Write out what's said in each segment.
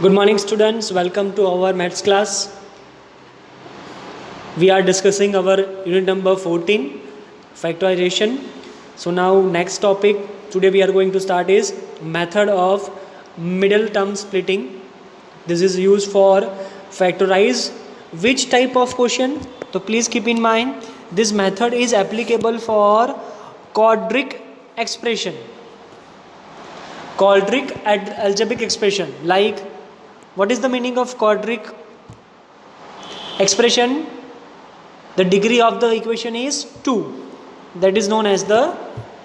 Good morning, students. Welcome to our maths class. We are discussing our unit number 14, factorization. So now next topic today we are going to start is method of middle term splitting. This is used for factorize which type of question. So please keep in mind this method is applicable for quadric expression. Quadric algebraic expression, like what is the meaning of quadric expression? The degree of the equation is 2. That is known as the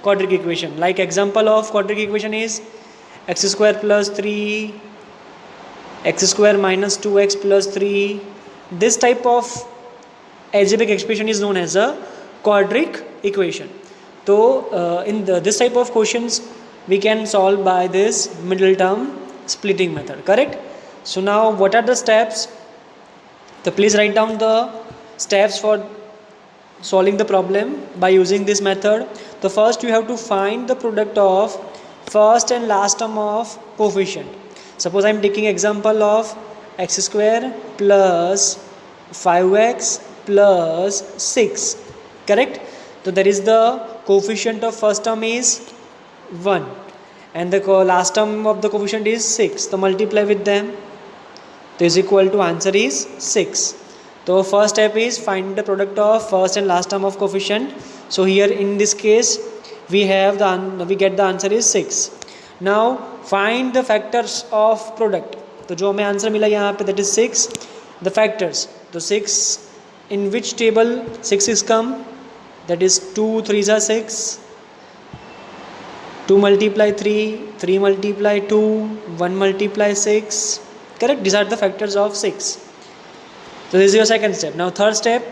quadric equation. Like example of quadric equation is x square plus 3, x square minus 2x plus 3. This type of algebraic expression is known as a quadric equation. So in this type of questions we can solve by this middle term splitting method, correct? So now what are the steps? So please write down the steps for solving the problem by using this method. The first you have to find the product of first and last term of coefficient. Suppose I am taking example of x square plus 5x plus 6, correct? So there is the coefficient of first term is 1 and the last term of the coefficient is 6. So multiply with them. So is equal to answer is 6. So first step is find the product of first and last term of coefficient. So here in this case we have we get the answer is 6. Now find the factors of product. तो जो हमें answer मिला यहाँ पे that is 6. The factors. तो 6 in which table 6 is come? That is 2 3s are 6. 2 multiply 3, 3 multiply 2, 1 multiply 6. Correct? These are the factors of 6. So this is your second step. Now third step,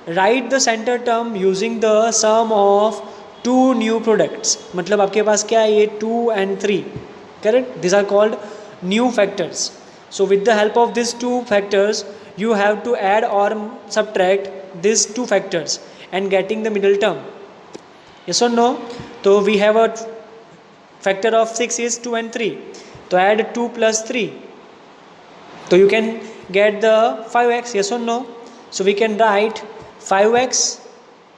write the center term using the sum of two new products. मतलब आपके पास क्या है ये 2 and 3. Correct? These are called new factors. So with the help of these two factors, you have to add or subtract these two factors and getting the middle term. Yes or no? So we have a factor of 6 is 2 and 3. So add 2 plus 3. So you can get the 5x, yes or no? So we can write 5x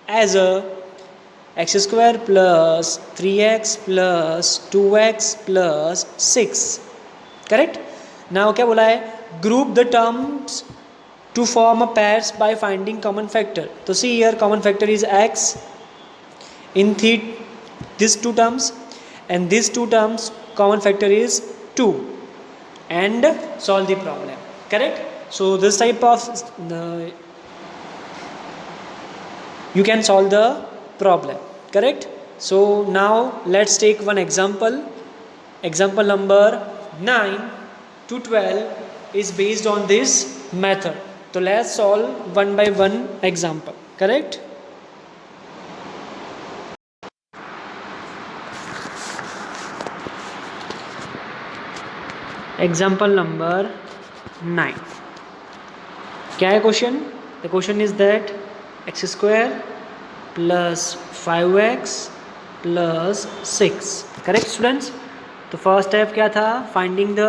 as a x square plus 3x plus 2x plus 6. Correct? Now क्या बोला है? Group the terms to form a pairs by finding common factor. So see here common factor is x in these two terms and these two terms common factor is 2. And solve the problem, correct? So this type of you can solve the problem, correct? So now let's take one example. Example number 9 to 12 is based on this method. So let's solve one by one example, correct? Example number 9. क्या है question? The question is that x square plus 5x plus 6. Correct students? तो first step क्या था? Finding the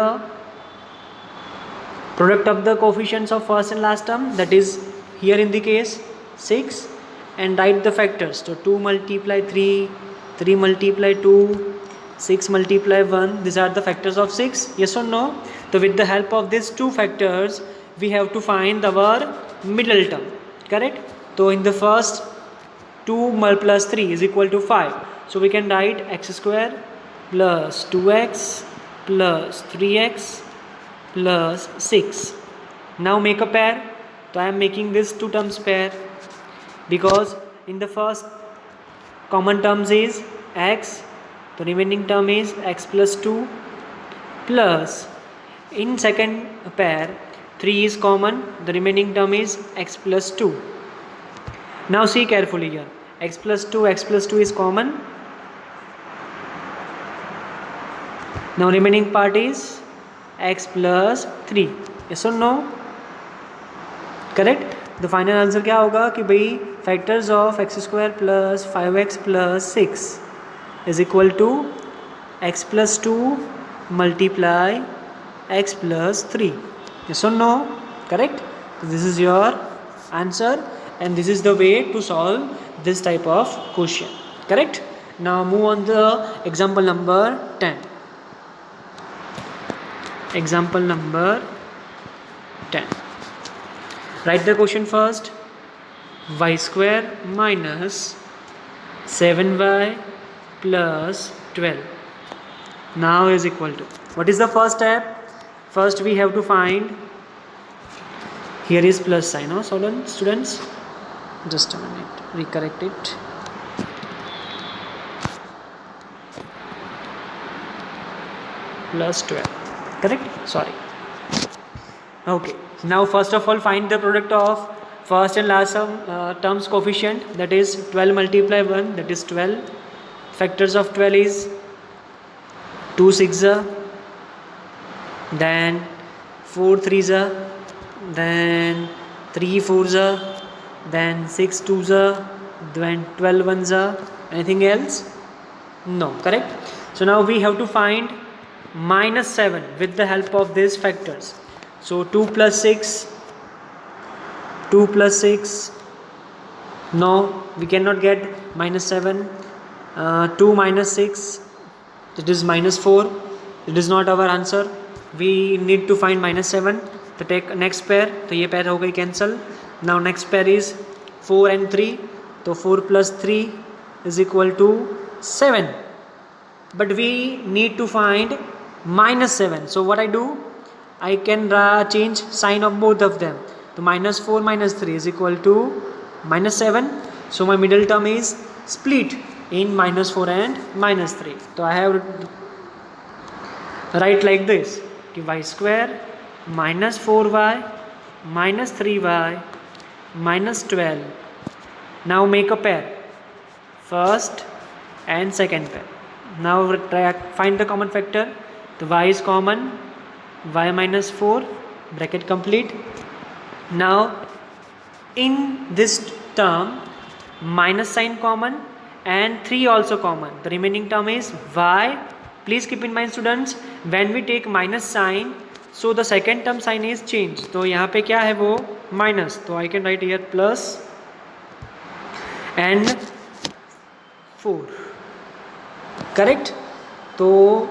product of the coefficients of first and last term, that is here in the case 6, and right the factors. तो 2 multiply 3, 3 multiply 2, 6 multiply 1, these are the factors of 6, yes or no? So with the help of these two factors we have to find our middle term, correct? So in the first 2 plus 3 is equal to 5, so we can write x square plus 2x plus 3x plus 6. Now make a pair. So I am making this two terms pair because in the first common terms is x. The remaining term is x plus 2 plus in second pair 3 is common, the remaining term is x plus 2. Now see carefully here, x plus 2 is common. Now remaining part is x plus 3, yes or no? Correct? The final answer क्या होगा कि भाई factors of x square plus 5x plus 6 is equal to x plus 2 multiply x plus 3. Yes or no? Correct? This is your answer, and this is the way to solve this type of question. Correct? Now move on the example number 10. Example number 10. Write the question first. Y square minus 7y plus 12 now is equal to, what is the first step? First we have to find, here is plus sign, no students, just a minute, recorrect it. Plus 12, correct? Sorry. Okay, now first of all find the product of first and last terms coefficient, that is 12 multiply 1, that is 12. Factors of 12 is 2 6, then 4 3, then 3 4, then 6 2, then 12 1. Anything else? No, correct? So now we have to find minus 7 with the help of these factors. So 2 plus 6, 2 plus 6, no, we cannot get minus 7. 2 minus 6, it is minus 4. It is not our answer. We need to find minus 7. तो take next pair, तो ये pair हो गई cancel. Now next pair is 4 and 3. तो 4 plus 3 is equal to 7. But we need to find minus 7. So what I do? I can change sign of both of them. So minus 4 minus 3 is equal to minus 7. So my middle term is split in minus 4 and minus 3. So I have write like this, y square minus 4y minus 3y minus 12. Now make a pair, first and second pair. Now find the common factor. The y is common, y minus 4, bracket complete. Now in this term minus sign common and 3 also common. The remaining term is y. Please keep in mind students, when we take minus sign, so the second term sign is changed. तो यहाँ पे क्या है वो minus, तो I can write here plus and 4. Correct? तो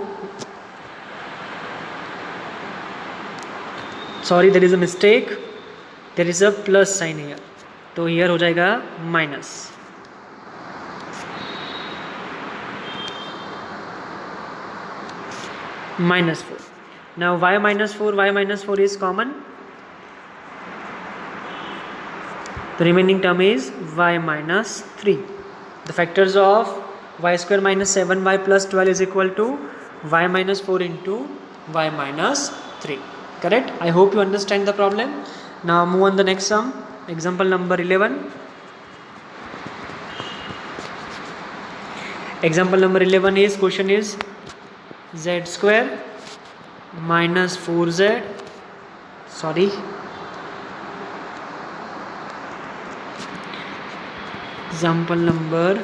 sorry, there is a mistake. There is a plus sign here. तो here हो जाएगा minus. Minus 4. Now y minus 4 is common. The remaining term is y minus 3. The factors of y square minus 7y plus 12 is equal to y minus 4 into y minus 3. Correct? I hope you understand the problem. Now move on the next sum. Example number 11. Example number 11 is, question is z square minus 4z, sorry, example number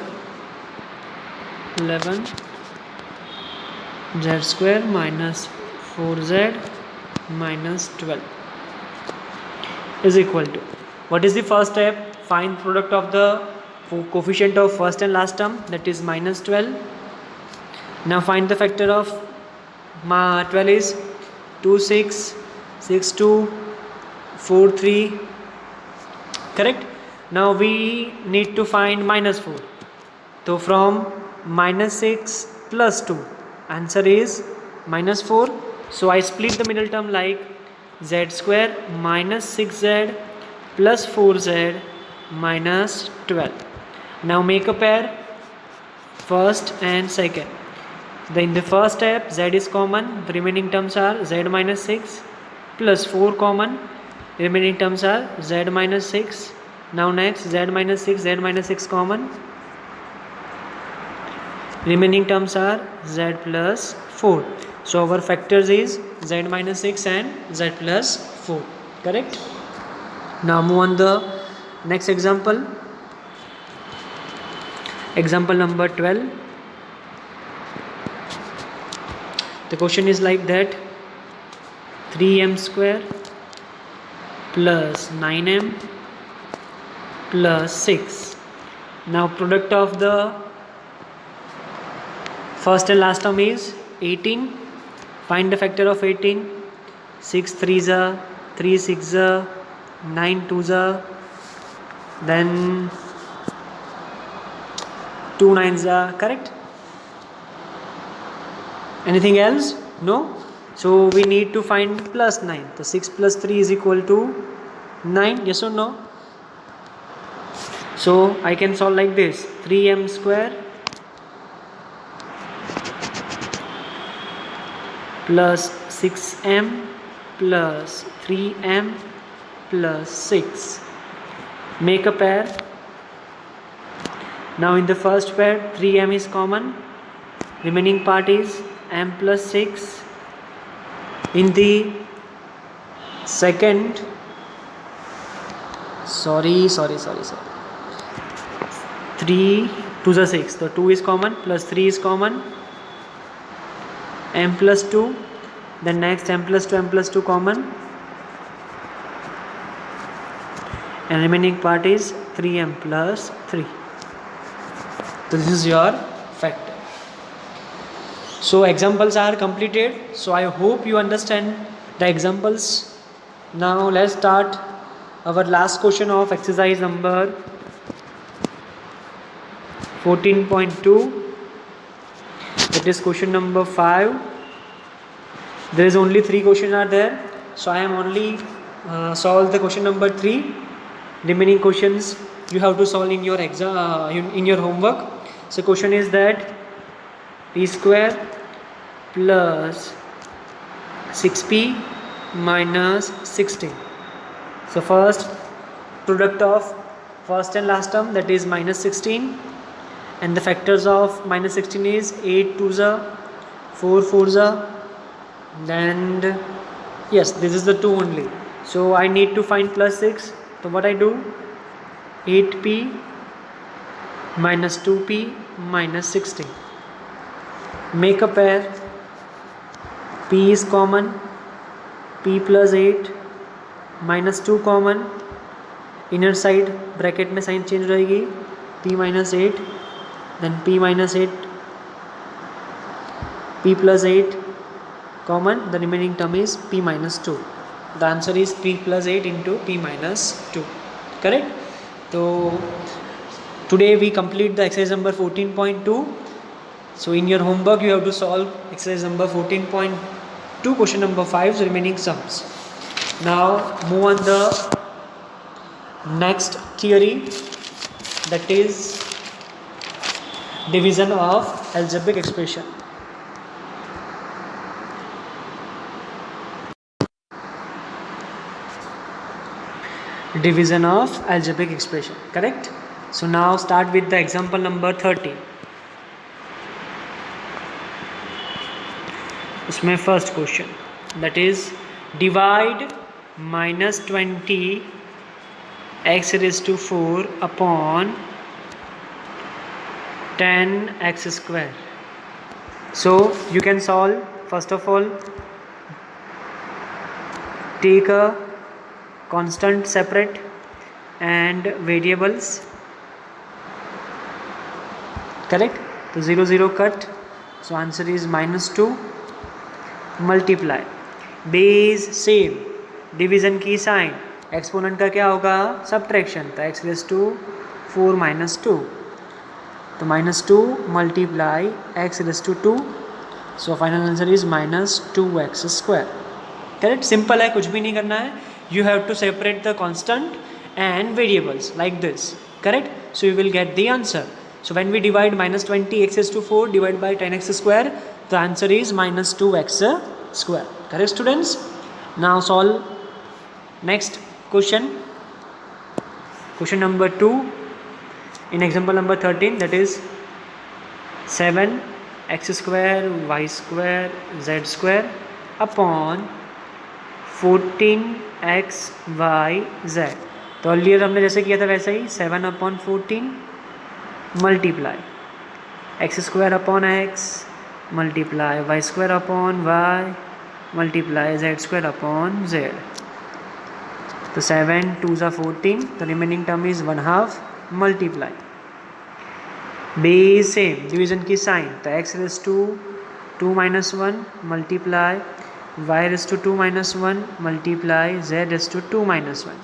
11, z square minus 4z minus 12 is equal to, what is the first step? Find product of the coefficient of first and last term, that is minus 12. Now find the factor of 12 is 2 6, 6 2, 4 3. Correct? Now we need to find minus 4. So from minus 6 plus 2, answer is minus 4. So I split the middle term like z square minus 6z plus 4z minus 12. Now make a pair, first and second. Then in the first step z is common, the remaining terms are z minus 6 plus 4 common, remaining terms are z minus 6. Now next z minus 6 common, remaining terms are z plus 4. So our factors is z minus 6 and z plus 4. Correct? Now move on the next example. Example number 12. The question is like that, 3m² plus 9m plus 6. Now product of the first and last term is 18. Find the factor of 18. 6 3s are, 3 6s are, 9 2s are, then 2 9s are. Correct? Anything else? No? So we need to find plus 9. So 6 plus 3 is equal to 9. Yes or no? So I can solve like this. 3m² plus 6m plus 3m plus 6. Make a pair. Now in the first pair 3m is common. Remaining part is m plus 6. In the second, sorry, 3 2 is 6, so 2 is common plus 3 is common, m plus 2, then next m plus 2 common, and remaining part is 3m plus 3. So this is your factor. So examples are completed. So I hope you understand the examples. Now let's start our last question of exercise number 14.2. It is question number 5. There is only 3 questions are there. So I am only solve the question number 3. Remaining questions you have to solve in your exam in your homework. So question is that p square plus 6p minus 16. So first product of first and last term, that is minus 16, and the factors of minus 16 is 8 2s are, 4 4s are, then yes, this is the 2 only. So I need to find plus 6. So what I do, 8p minus 2p minus 16. Make a pair. p is common, p plus 8 minus 2 common, inner side bracket में sign change रहेगी, p minus 8, then p minus 8, p plus 8 common, the remaining term is p minus 2. The answer is p plus 8 into p minus 2. Correct? So today we complete the exercise number 14.2. So in your homework you have to solve exercise number 14.2, question number 5, so remaining sums. Now move on the next theory, that is division of algebraic expression. Division of algebraic expression. Correct? So now start with the example number 30. उसमें first question, that is divide minus 20 x raised to 4 upon 10 x square. So you can solve. First of all, take a constant separate and variables. Correct? So 0 0 cut. So answer is minus 2. Multiply, base same, division की sign, exponent का क्या होगा, subtraction, तो x raise to 4 minus 2, तो minus 2 multiply x raise to 2. So final answer is minus 2x square. Correct? Simple है, कुछ भी नहीं करना है. You have to separate the constant and variables like this. Correct? So you will get the answer. So when we divide minus 20 x raised to 4 divided by 10x square, the answer is minus 2x square. Correct, students? Now solve next question. Question number 2 in example number 13, that is 7x square y square z square upon 14x y z. तो earlier हमने जैसे किया था वैसे ही 7 upon 14 multiply x square upon x multiply y square upon y multiply z square upon z. So 7 2s are 14. The remaining term is 1/2 multiply. B is same, division की sign. तो x raised to 2 minus 1 multiply y raised to 2 minus 1 multiply z raised to 2 minus 1.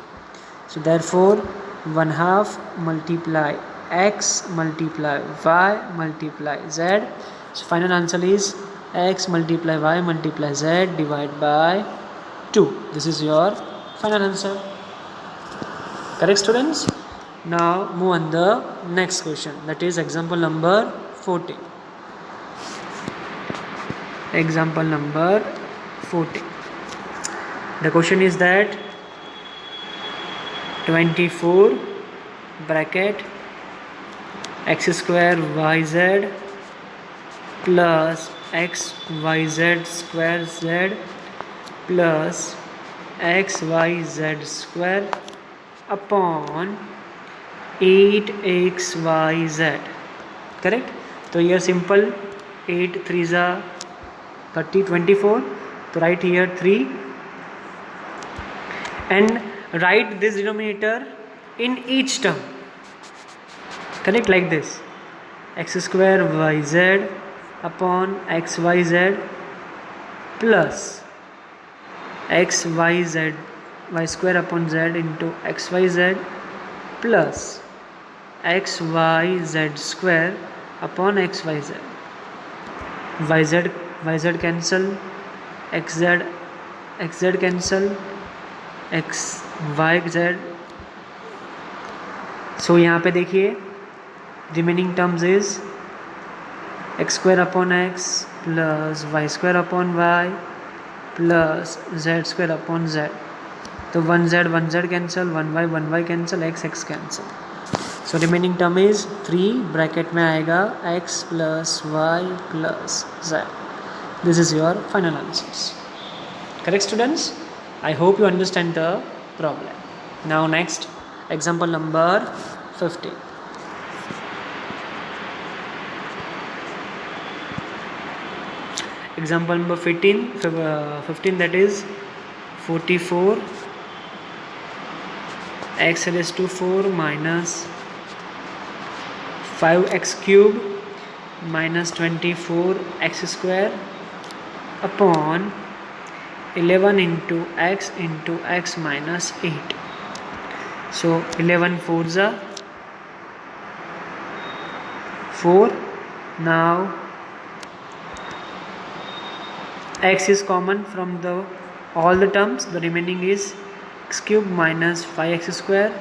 So therefore 1/2 multiply x multiply y multiply z. So final answer is x multiply y multiply z divided by 2. This is your final answer. Correct, students? Now move on the next question, that is example number 14. Example number 14. The question is that 24 bracket x square yz plus xyz square z plus xyz square upon 8xyz. Correct? So here simple, 8 3s are 30 24. So write here 3 and write this denominator in each term. Correct? Like this, x square yz upon xyz plus xyz y square upon z into xyz plus xyz square upon xyz. yz cancel, xz cancel, xyz. So यहाँ पे देखिए remaining terms is x square upon x plus y square upon y plus z square upon z. तो 1z cancel, 1y cancel, x cancel. So remaining term is 3 bracket में आएगा x plus y plus z. This is your final answers. Correct, students? I hope you understand the problem. Now next, example number 15. Example number 15, that is 44 x raised to 4 minus 5x cube minus 24 x square upon 11 into x minus 8. So 11 4s are 4. Now x is common from all the terms. The remaining is x cube minus 5x square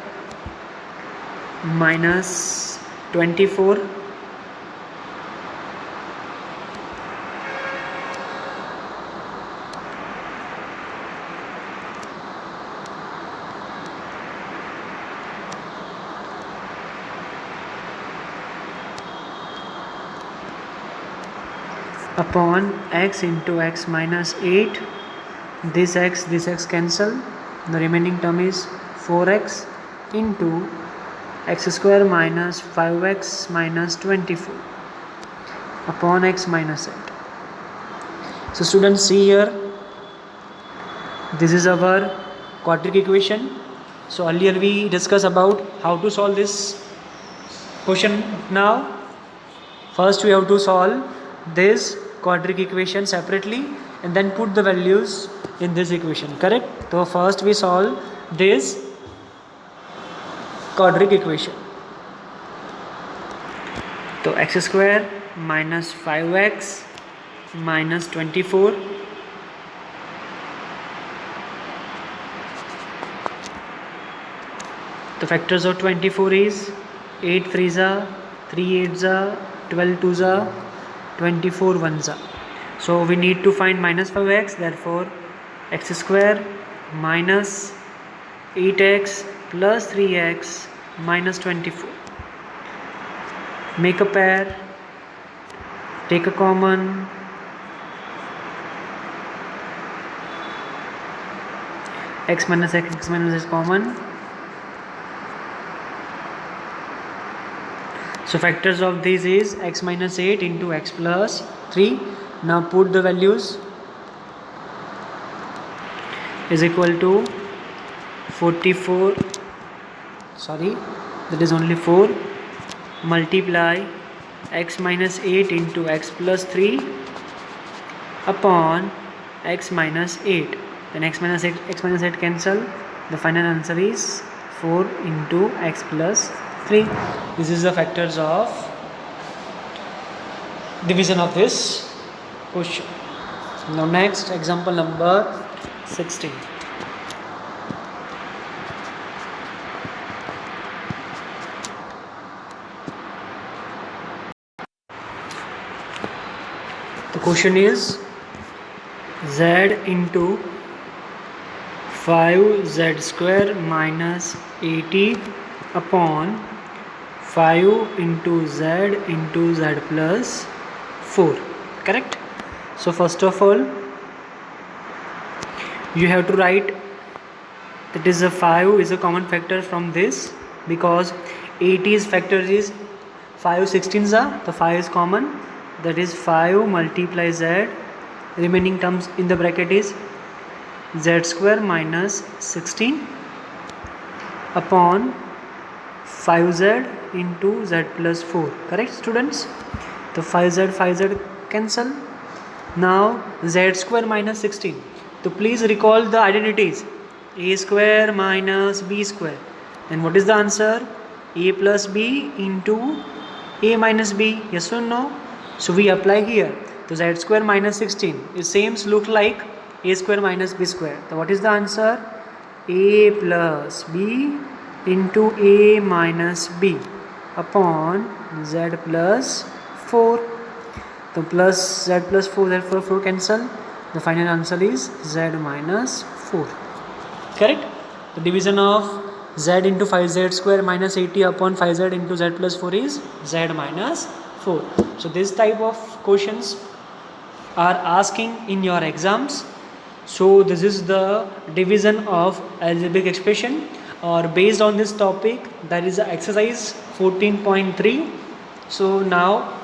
minus 24 upon x into x minus 8. This x cancel. The remaining term is 4x into x square minus 5x minus 24 upon x minus 8. So students, see here, this is our quadratic equation. So earlier we discussed about how to solve this question. Now first we have to solve this quadratic equation separately and then put the values in this equation. Correct? So first we solve this quadratic equation. So x square minus 5x minus 24 the factors of 24 is 8 3s are 3 8s are 12 2s are 24 1s are. So we need to find minus 5x, therefore x square minus 8x plus 3x minus 24. Make a pair, take a common, x minus x minus is common. So factors of this is x minus 8 into x plus 3. Now put the values. is equal to 44, sorry, that is only 4 multiply x minus 8 into x plus 3 upon x minus 8. Then x minus 8 cancel. The final answer is 4 into x plus 3. This is the factors of division of this question. Now next, example number 16. The question is z into 5z square minus 80 upon 5 into z plus 4. Correct? So first of all, you have to write that is a 5 is a common factor from this, because 80's factor is 5 16s are, the 5 is common, that is 5 multiply z, remaining terms in the bracket is z square minus 16 upon 5z into z plus 4. Correct, students? The 5z cancel. Now z square minus 16. So please recall the identities: a square minus b square. Then what is the answer? A plus b into a minus b. Yes or no? So we apply here. So z square minus 16 is same look like a square minus b square. So what is the answer? A plus b into a minus b upon z plus 4. So plus z plus 4, z for 4 cancel. The final answer is z minus 4. Correct? The division of z into 5z square minus 80 upon 5z into z plus 4 is z minus 4. So this type of questions are asking in your exams. So this is the division of algebraic expression, or based on this topic there is a exercise 14.3. So now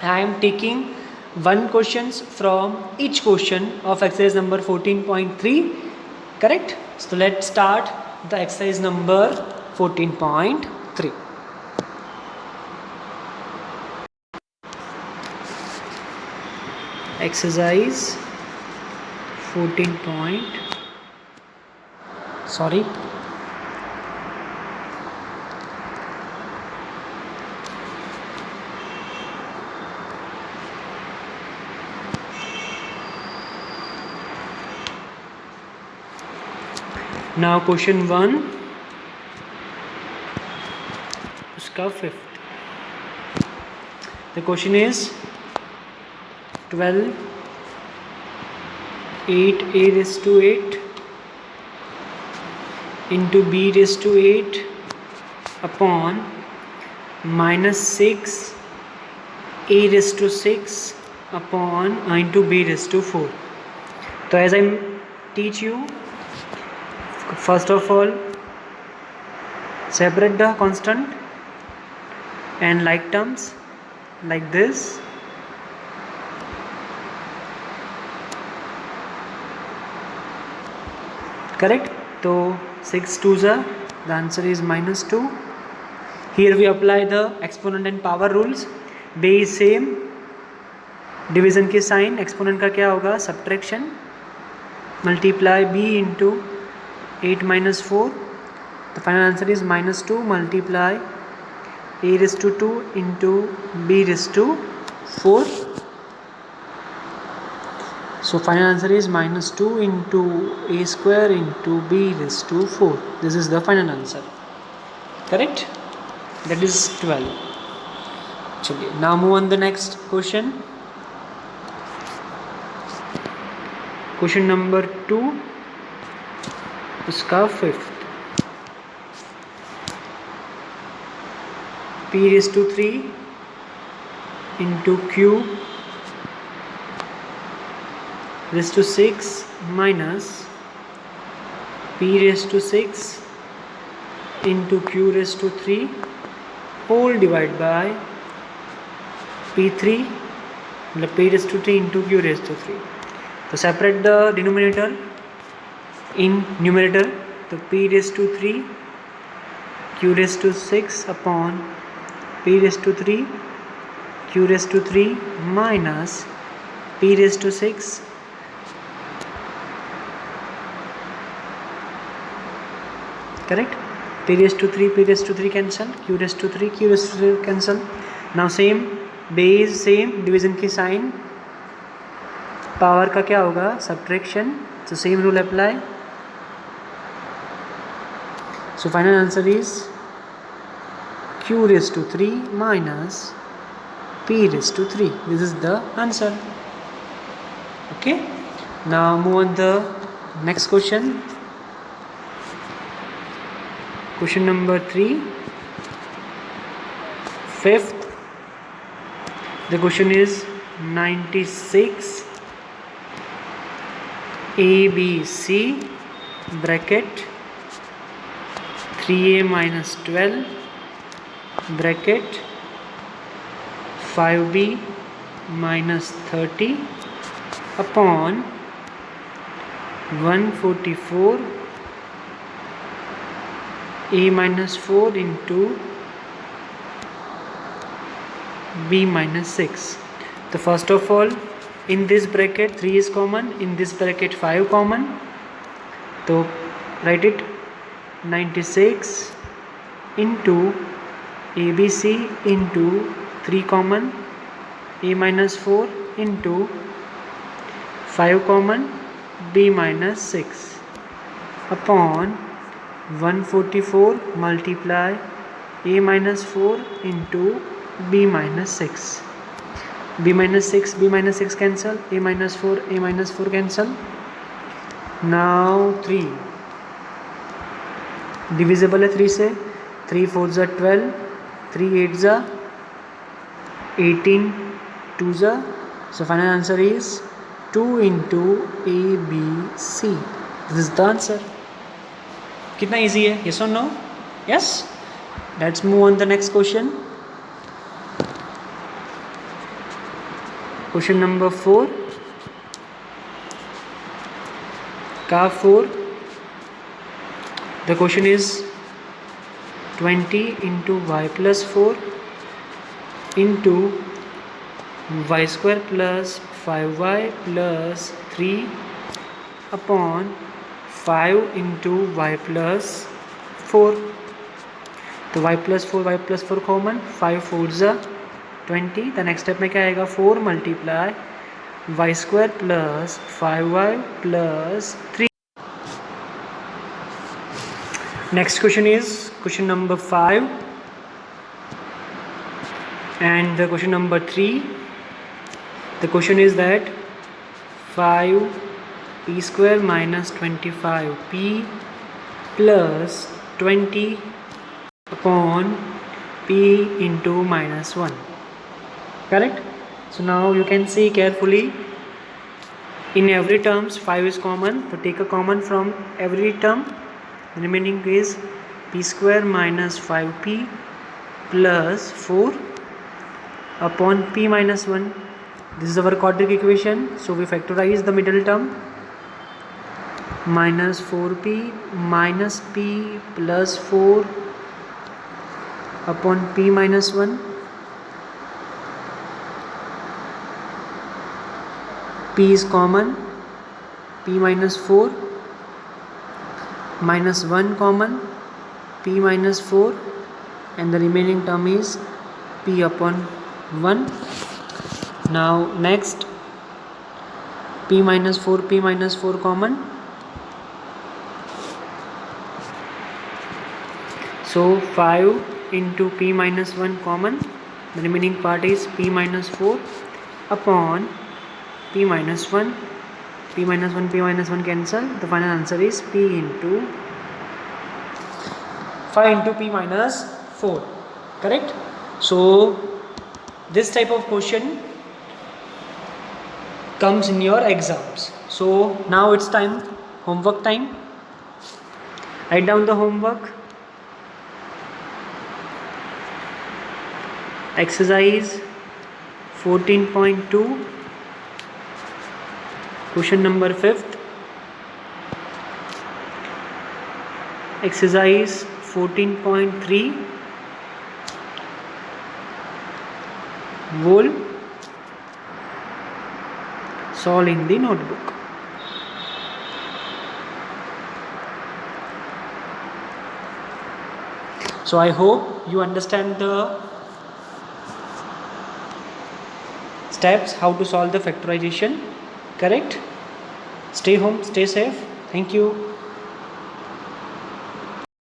I am taking one questions from each question of exercise number 14.3. Correct? So let's start the exercise number 14.3. Exercise 14 point, sorry, now question 1 उसका 5th. The question is 12 8 a raised to 8 into b raised to 8 upon minus 6 a raised to 6 upon into b raised to 4. So as I teach you, first of all separate the constant and like terms like this. Correct? So 6 2s are, the answer is minus 2. Here we apply the exponent and power rules. B is same, division के sign, exponent का क्या होगा? Subtraction. Multiply b into 8 minus 4. The final answer is minus 2 multiply a raised to 2 into b raised to 4. So final answer is minus 2 into a square into b raised to 4. This is the final answer. Correct? That is 12. Chaliye, now move on the next question. Question number 2, उसका 5th. p raised to 3 into q raised to 6 minus p raised to 6 into q raised to 3 whole divided by p3 p raised to 3 into q raised to 3. So separate the denominator in numerator, तो p raised to 3 q raised to 6 upon p raised to 3 q raised to 3 minus p raised to 6 correct. p raised to 3 cancel, q raised to 3 q raised to 3 cancel. now same base same division की sign, power का क्या होगा subtraction, so same rule apply. so final answer is q raised to 3 minus p raised to 3. this is the answer. okay, now move on the next question. Question number 3, fifth. The question is 96 ABC bracket 3a minus 12 bracket 5b minus 30 upon 144 a minus 4 into b minus 6. So first of all, in this bracket 3 is common, in this bracket 5 common, so write it 96 into ABC into 3 common, a minus 4 into 5 common, b minus 6 upon 144 multiply a minus 4 into b minus 6. b minus 6 cancel, a minus 4 cancel. now 3 divisible है 3 से, 3 4 जा 12, 3 8 जा 18, 2 जा, so final answer is 2 into a b c. this is the answer. कितना easy है, yes or no? yes. let's move on the next question. question number 4 का 4. the question is 20 into y plus 4 into y square plus 5y plus 3 upon 5 into y plus 4. तो y plus 4 common, 5 4 जा 20. The next step में क्या आएगा 4 multiply y square plus 5y plus 3. Next question is question number 5 and the question number 3. the question is that 5p square minus 25p plus 20 upon p into minus 1. correct. so now you can see carefully, in every terms 5 is common, so take a common from every term. the remaining is p square minus 5p plus 4 upon p minus 1. this is our quadratic equation, so we factorize the middle term, minus 4p minus p plus 4 upon p minus 1. p is common, p minus 4 minus 1 common, p minus 4, and the remaining term is p upon 1. now next p minus 4 common, so 5 into p minus 1 common, the remaining part is p minus 4 upon p minus 1. p minus 1 cancel, the final answer is p into 5 into p minus 4. correct. so this type of question comes in your exams. so now it's time, homework time. write down the homework. exercise 14.2 question number 5th. exercise 14.3 will solve in the notebook. So I hope you understand the steps how to solve the factorization. Correct? Stay home, stay safe. Thank you.